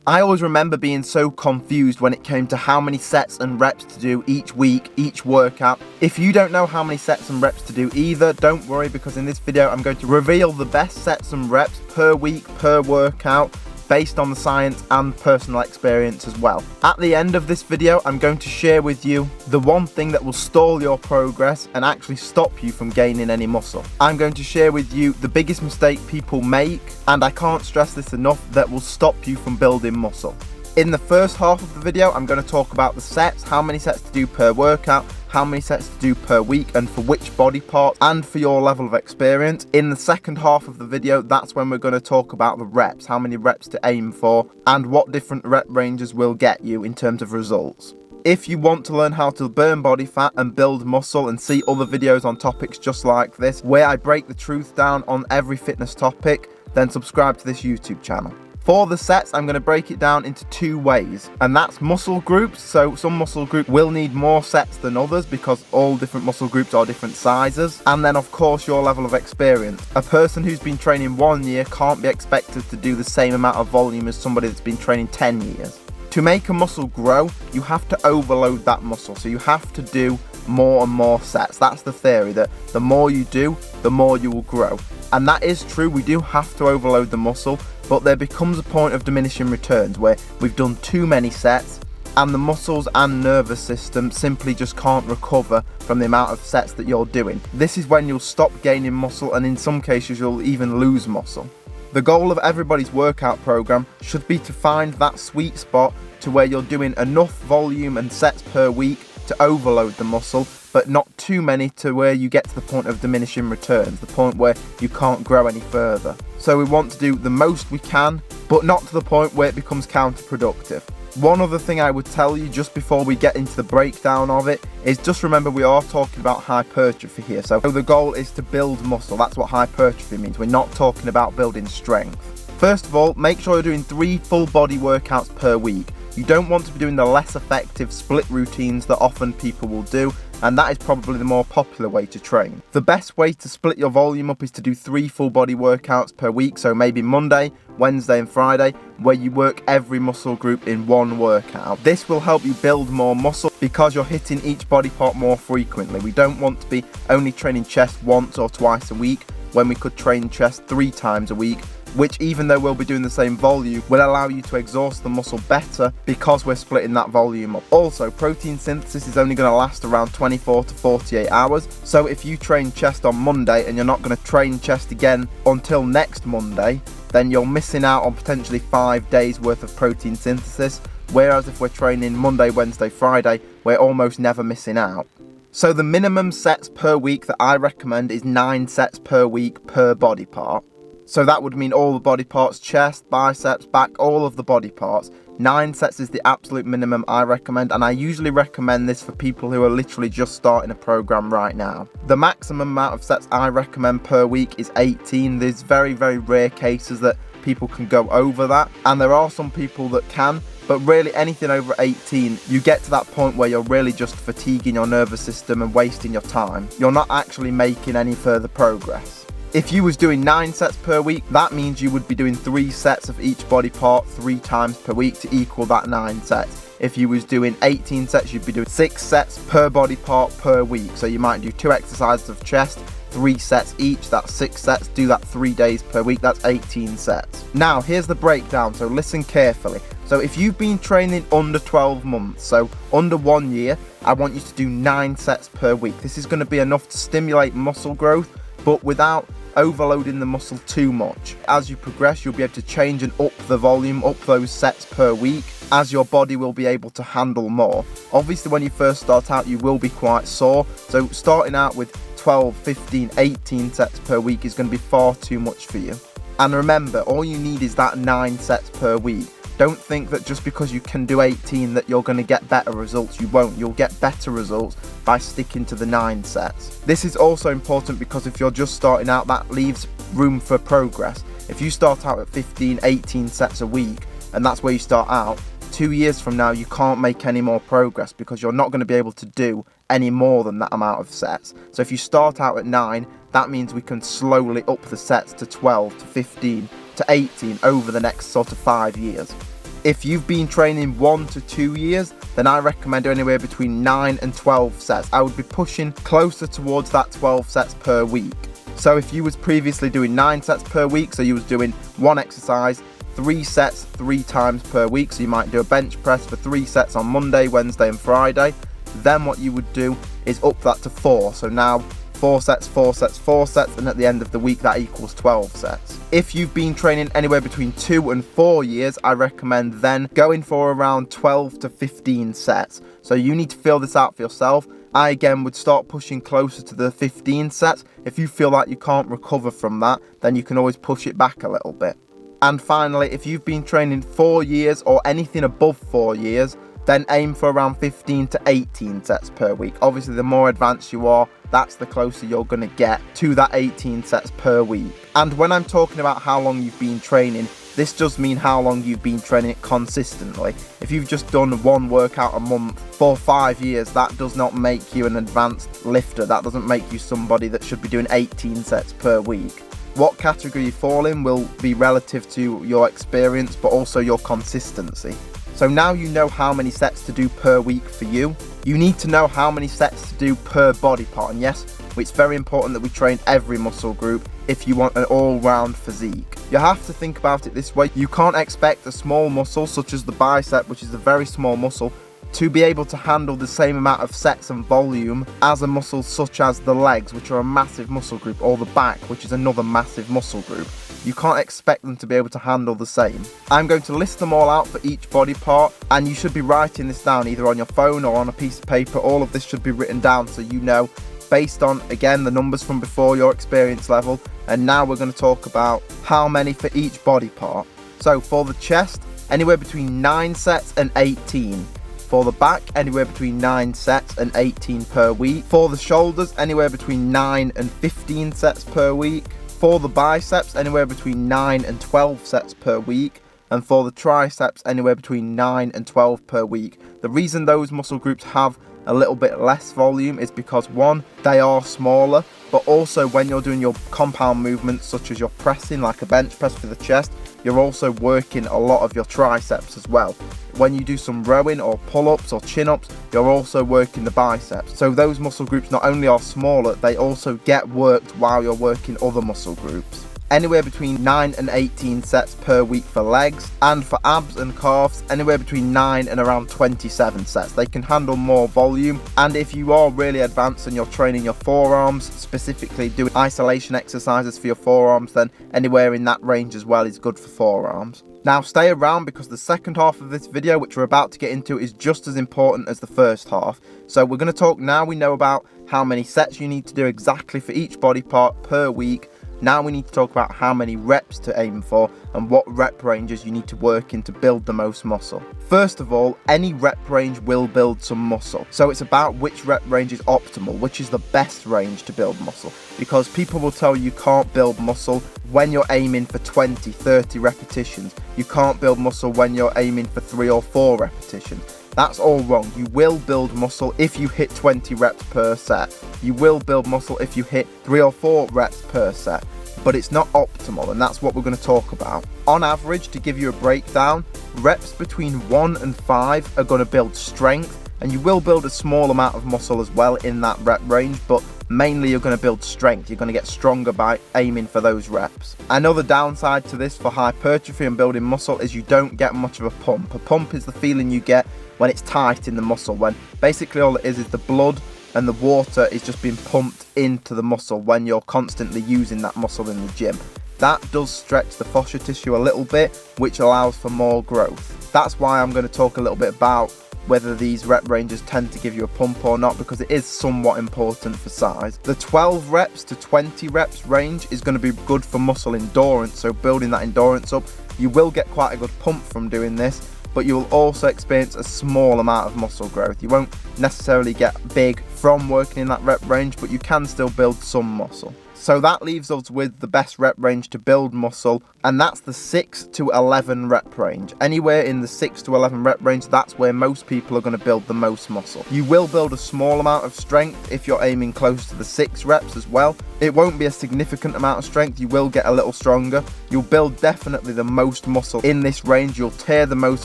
I always remember being so confused when it came to how many sets and reps to do each week, each workout. If you don't know how many sets and reps to do either, don't worry, because in this video I'm going to reveal the best sets and reps per week, per workout, based on the science and personal experience as well. At the end of this video, I'm going to share with you the one thing that will stall your progress and actually stop you from gaining any muscle. I'm going to share with you the biggest mistake people make, and I can't stress this enough, that will stop you from building muscle. In the first half of the video, I'm going to talk about the sets, how many sets to do per workout, how many sets to do per week, and for which body part, and for your level of experience. In the second half of the video, that's when we're going to talk about the reps, how many reps to aim for, and what different rep ranges will get you in terms of results. If you want to learn how to burn body fat and build muscle and see other videos on topics just like this, where I break the truth down on every fitness topic, then subscribe to this YouTube channel. For the sets, I'm going to break it down into two ways, and that's muscle groups. So some muscle groups will need more sets than others because all different muscle groups are different sizes. And then of course your level of experience. A person who's been training 1 year can't be expected to do the same amount of volume as somebody that's been training 10 years. To make a muscle grow, you have to overload that muscle. So you have to do more and more sets. That's the theory, that the more you do, the more you will grow. And that is true, we do have to overload the muscle, but there becomes a point of diminishing returns where we've done too many sets and the muscles and nervous system simply just can't recover from the amount of sets that you're doing. This is when you'll stop gaining muscle, and in some cases you'll even lose muscle. The goal of everybody's workout program should be to find that sweet spot to where you're doing enough volume and sets per week to overload the muscle, but not too many to where you get to the point of diminishing returns, the point where you can't grow any further. So we want to do the most we can, but not to the point where it becomes counterproductive. One other thing I would tell you just before we get into the breakdown of it is just remember we are talking about hypertrophy here. So the goal is to build muscle. That's what hypertrophy means. We're not talking about building strength. First of all, make sure you're doing 3 full body workouts per week. You don't want to be doing the less effective split routines that often people will do, and that is probably the more popular way to train. The best way to split your volume up is to do 3 full body workouts per week, so maybe Monday, Wednesday and Friday, where you work every muscle group in one workout. This will help you build more muscle because you're hitting each body part more frequently. We don't want to be only training chest once or twice a week when we could train chest 3 times a week, which, even though we'll be doing the same volume, will allow you to exhaust the muscle better because we're splitting that volume up. Also, protein synthesis is only going to last around 24 to 48 hours, so if you train chest on Monday and you're not going to train chest again until next Monday, then you're missing out on potentially 5 days worth of protein synthesis, whereas if we're training Monday, Wednesday, Friday, we're almost never missing out. So the minimum sets per week that I recommend is 9 sets per week per body part. So that would mean all the body parts, chest, biceps, back, all of the body parts. 9 sets is the absolute minimum I recommend, and I usually recommend this for people who are literally just starting a program right now. The maximum amount of sets I recommend per week is 18. There's very, very rare cases that people can go over that, and there are some people that can, but really anything over 18, you get to that point where you're really just fatiguing your nervous system and wasting your time. You're not actually making any further progress. If you was doing 9 sets per week, that means you would be doing 3 sets of each body part 3 times per week to equal that 9 sets. If you was doing 18 sets, you'd be doing 6 sets per body part per week. So you might do 2 exercises of chest, 3 sets each, that's 6 sets, do that 3 days per week, that's 18 sets. Now here's the breakdown, so listen carefully. So if you've been training under 12 months, so under 1 year, I want you to do 9 sets per week. This is going to be enough to stimulate muscle growth, but without overloading the muscle too much. As you progress, you'll be able to change and up the volume, up those sets per week, as your body will be able to handle more. Obviously when you first start out you will be quite sore, so starting out with 12, 15, 18 sets per week is going to be far too much for you. And remember, all you need is that 9 sets per week. Don't think that just because you can do 18 that you're going to get better results. You won't. You'll get better results by sticking to the 9 sets. This is also important because if you're just starting out, that leaves room for progress. If you start out at 15, 18 sets a week, and that's where you start out, 2 years from now you can't make any more progress because you're not going to be able to do any more than that amount of sets. So if you start out at 9, that means we can slowly up the sets to 12, to 15, to 18 over the next sort of 5 years. If you've been training 1 to 2 years, then I recommend anywhere between 9 and 12 sets. I would be pushing closer towards that 12 sets per week. So if you was previously doing 9 sets per week, so you was doing one exercise, 3 sets 3 times per week, so you might do a bench press for 3 sets on Monday, Wednesday and Friday, then what you would do is up that to 4. So now 4 sets, 4 sets, 4 sets, and at the end of the week that equals 12 sets. If you've been training anywhere between 2 and 4 years, I recommend then going for around 12 to 15 sets. So you need to feel this out for yourself. I again would start pushing closer to the 15 sets. If you feel like you can't recover from that, then you can always push it back a little bit. And finally, if you've been training 4 years or anything above 4 years, then aim for around 15 to 18 sets per week. Obviously, the more advanced you are, that's the closer you're going to get to that 18 sets per week. And when I'm talking about how long you've been training, this does mean how long you've been training it consistently. If you've just done one workout a month for 5 years, that does not make you an advanced lifter. That doesn't make you somebody that should be doing 18 sets per week. What category you fall in will be relative to your experience, but also your consistency. So now you know how many sets to do per week for you. You need to know how many sets to do per body part. And yes, it's very important that we train every muscle group if you want an all-round physique. You have to think about it this way. You can't expect a small muscle such as the bicep, which is a very small muscle, to be able to handle the same amount of sets and volume as a muscle such as the legs, which are a massive muscle group, or the back, which is another massive muscle group. You can't expect them to be able to handle the same. I'm going to list them all out for each body part, and you should be writing this down either on your phone or on a piece of paper. All of this should be written down so you know, based on, again, the numbers from before, your experience level. And now we're going to talk about how many for each body part. So for the chest, anywhere between 9 sets and 18. For the back, anywhere between 9 sets and 18 per week. For the shoulders, anywhere between 9 and 15 sets per week. For the biceps, anywhere between 9 and 12 sets per week. And for the triceps, anywhere between 9 and 12 per week. The reason those muscle groups have a little bit less volume is because, one, they are smaller, but also when you're doing your compound movements such as your pressing, like a bench press for the chest, you're also working a lot of your triceps as well. When you do some rowing or pull-ups or chin-ups, you're also working the biceps. So those muscle groups not only are smaller, they also get worked while you're working other muscle groups. Anywhere between 9 and 18 sets per week for legs, and for abs and calves, anywhere between 9 and around 27 sets. They can handle more volume, and if you are really advanced and you're training your forearms, specifically doing isolation exercises for your forearms, then anywhere in that range as well is good for forearms. Now stay around, because the second half of this video, which we're about to get into, is just as important as the first half. So we're going to talk, now we know about how many sets you need to do exactly for each body part per week. Now we need to talk about how many reps to aim for and what rep ranges you need to work in to build the most muscle. First of all, any rep range will build some muscle. So it's about which rep range is optimal, which is the best range to build muscle. Because people will tell you can't build muscle when you're aiming for 20, 30 repetitions. You can't build muscle when you're aiming for 3 or 4 repetitions. That's all wrong. You will build muscle if you hit 20 reps per set. You will build muscle if you hit 3 or 4 reps per set. But it's not optimal, and that's what we're going to talk about. On average, to give you a breakdown, reps between 1 and 5 are going to build strength, and you will build a small amount of muscle as well in that rep range, but mainly you're going to build strength. You're going to get stronger by aiming for those reps. Another downside to this for hypertrophy and building muscle is you don't get much of a pump. A pump is the feeling you get when it's tight in the muscle, when basically all it is the blood and the water is just being pumped into the muscle when you're constantly using that muscle in the gym. That does stretch the fascia tissue a little bit, which allows for more growth. That's why I'm going to talk a little bit about whether these rep ranges tend to give you a pump or not, because it is somewhat important for size. The 12 reps to 20 reps range is going to be good for muscle endurance, so building that endurance up. You will get quite a good pump from doing this, but you will also experience a small amount of muscle growth. You won't necessarily get big from working in that rep range, but you can still build some muscle. So that leaves us with the best rep range to build muscle, and that's the 6 to 11 rep range. Anywhere in the 6 to 11 rep range, that's where most people are going to build the most muscle. You will build a small amount of strength if you're aiming close to the 6 reps as well. It won't be a significant amount of strength, you will get a little stronger. You'll build definitely the most muscle in this range, you'll tear the most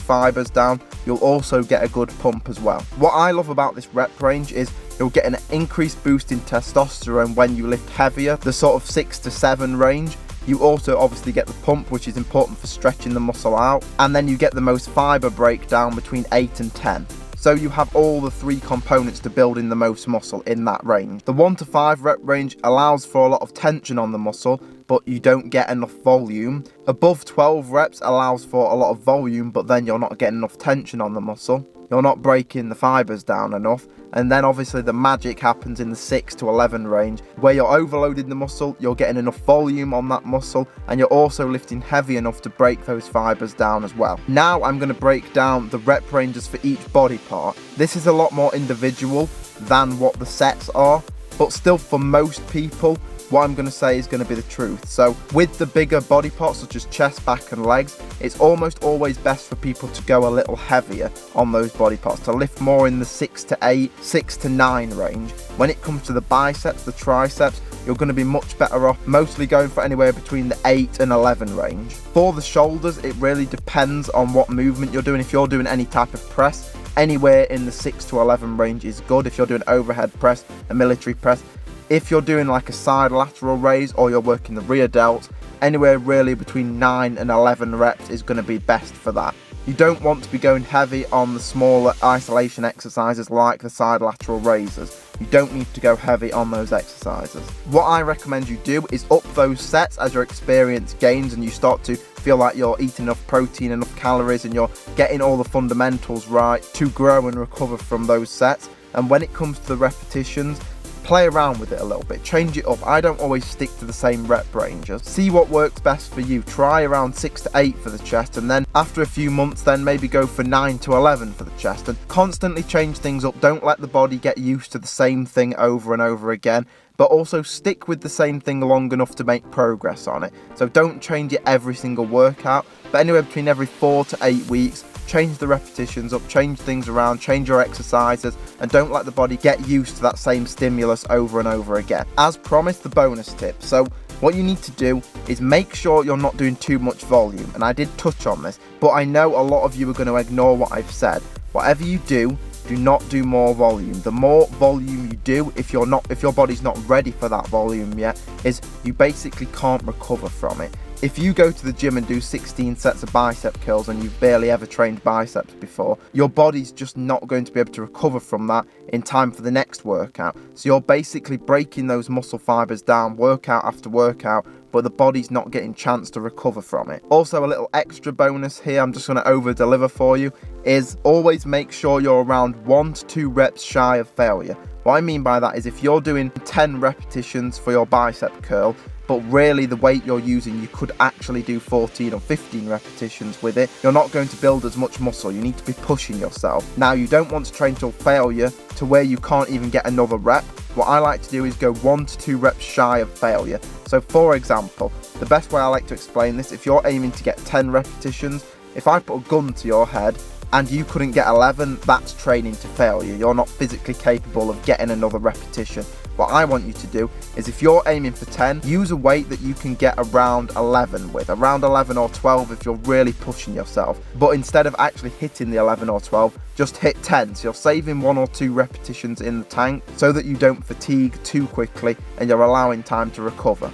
fibers down, you'll also get a good pump as well. What I love about this rep range is you'll get an increased boost in testosterone when you lift heavier, the sort of 6 to 7 range. You also obviously get the pump, which is important for stretching the muscle out, and then you get the most fiber breakdown between 8 and 10. So you have all the 3 components to building the most muscle in that range. The 1 to 5 rep range allows for a lot of tension on the muscle, but you don't get enough volume. Above 12 reps allows for a lot of volume, but then you're not getting enough tension on the muscle. You're not breaking the fibers down enough. And then obviously the magic happens in the 6 to 11 range, where you're overloading the muscle, you're getting enough volume on that muscle, and you're also lifting heavy enough to break those fibers down as well. Now I'm going to break down the rep ranges for each body part. This is a lot more individual than what the sets are, but still for most people, what I'm going to say is going to be the truth. So with the bigger body parts such as chest, back and legs, it's almost always best for people to go a little heavier on those body parts, to lift more in the 6 to 8, 6 to 9 range. When it comes to the biceps, the triceps, you're going to be much better off mostly going for anywhere between the 8 and 11 range. For the shoulders, it really depends on what movement you're doing. If you're doing any type of press, anywhere in the 6 to 11 range is good. If you're doing overhead press, a military press, if you're doing like a side lateral raise or you're working the rear delts, anywhere really between 9 and 11 reps is going to be best for that. You don't want to be going heavy on the smaller isolation exercises like the side lateral raises. You don't need to go heavy on those exercises. What I recommend you do is up those sets as your experience gains and you start to feel like you're eating enough protein, enough calories, and you're getting all the fundamentals right to grow and recover from those sets. And when it comes to the repetitions, play around with it a little bit, change it up. I don't always stick to the same rep ranges. See what works best for you. Try around 6 to 8 for the chest, and then after a few months then maybe go for 9 to 11 for the chest, and constantly change things up. Don't let the body get used to the same thing over and over again, but also stick with the same thing long enough to make progress on it. So don't change it every single workout, but anywhere between every 4 to 8 weeks, change the repetitions up, change things around, change your exercises, and don't let the body get used to that same stimulus over and over again. As promised, the bonus tip. So what you need to do is make sure you're not doing too much volume, and I did touch on this, but I know a lot of you are going to ignore what I've said. Whatever you do not do more volume. The more volume you do, if your body's not ready for that volume yet, is you basically can't recover from it. If you go to the gym and do 16 sets of bicep curls and you've barely ever trained biceps before, your body's just not going to be able to recover from that in time for the next workout. So you're basically breaking those muscle fibers down workout after workout, but the body's not getting chance to recover from it. Also, a little extra bonus here, I'm just going to over deliver for you, is always make sure you're around 1 to 2 reps shy of failure. What I mean by that is if you're doing 10 repetitions for your bicep curl, but really the weight you're using, you could actually do 14 or 15 repetitions with it, you're not going to build as much muscle. You need to be pushing yourself. Now, you don't want to train till failure to where you can't even get another rep. What I like to do is go 1 to 2 reps shy of failure. So for example, the best way I like to explain this, if you're aiming to get 10 repetitions, if I put a gun to your head and you couldn't get 11, that's training to failure. You're not physically capable of getting another repetition. What I want you to do is if you're aiming for 10, use a weight that you can get around 11 with, around 11 or 12 if you're really pushing yourself. But instead of actually hitting the 11 or 12, just hit 10. So you're saving 1 or 2 repetitions in the tank so that you don't fatigue too quickly and you're allowing time to recover.